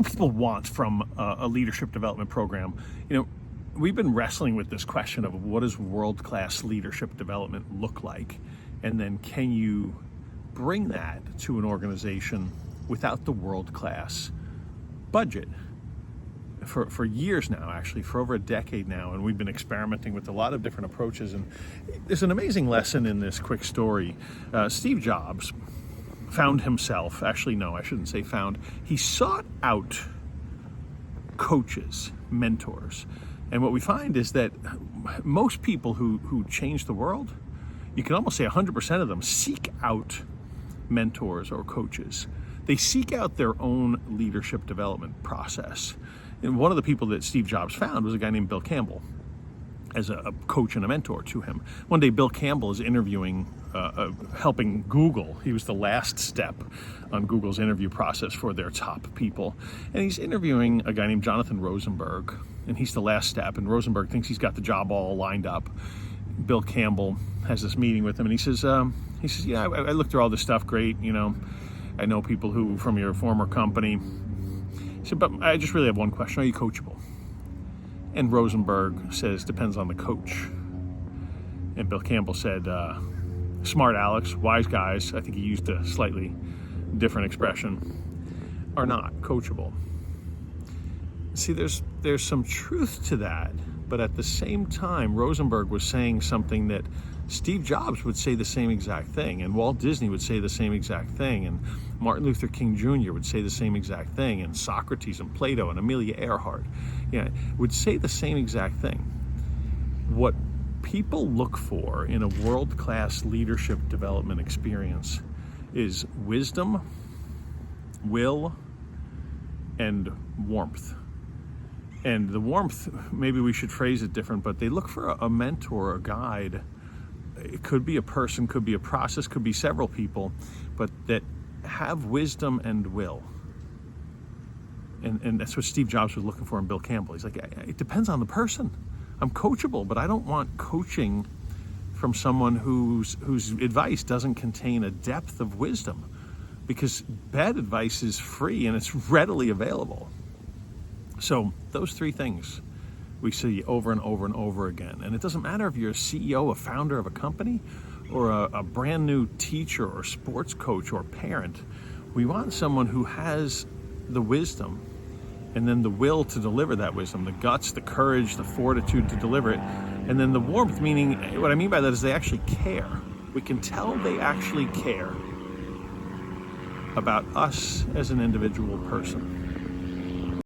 do people want from a leadership development program? We've been wrestling with this question of what does world-class leadership development look like? And then can you bring that to an organization without the world-class budget? For years now, actually, for over a decade now, and we've been experimenting with a lot of different approaches. And there's an amazing lesson in this quick story. Steve Jobs found himself, actually, no, I shouldn't say found, he sought out coaches, mentors. And what we find is that most people who change the world, you can almost say 100% of them seek out mentors or coaches. They seek out their own leadership development process. And one of the people that Steve Jobs found was a guy named Bill Campbell as a coach and a mentor to him. One day, Bill Campbell is interviewing, helping Google. He was the last step on Google's interview process for their top people. And he's interviewing a guy named Jonathan Rosenberg, and he's the last step. And Rosenberg thinks he's got the job all lined up. Bill Campbell has this meeting with him, and he says, yeah, I looked through all this stuff, great, I know people who from your former company. He said, but I just really have one question. Are you coachable? And Rosenberg says, depends on the coach. And Bill Campbell said, smart Alex, wise guys, I think he used a slightly different expression, are not coachable. See, there's some truth to that, but at the same time, Rosenberg was saying something that Steve Jobs would say the same exact thing, and Walt Disney would say the same exact thing, and Martin Luther King Jr. would say the same exact thing, and Socrates and Plato and Amelia Earhart would say the same exact thing. What people look for in a world-class leadership development experience is wisdom, will, and warmth. And the warmth, maybe we should phrase it different, but they look for a mentor, a guide. It could be a person, could be a process, could be several people, but that have wisdom and will. And that's what Steve Jobs was looking for in Bill Campbell. He's like, it depends on the person. I'm coachable, but I don't want coaching from someone whose advice doesn't contain a depth of wisdom, because bad advice is free and it's readily available. So those three things we see over and over and over again. And it doesn't matter if you're a CEO, a founder of a company, or a brand new teacher or sports coach or parent. We want someone who has the wisdom and then the will to deliver that wisdom, the guts, the courage, the fortitude to deliver it. And then the warmth, meaning what I mean by that is they actually care. We can tell they actually care about us as an individual person.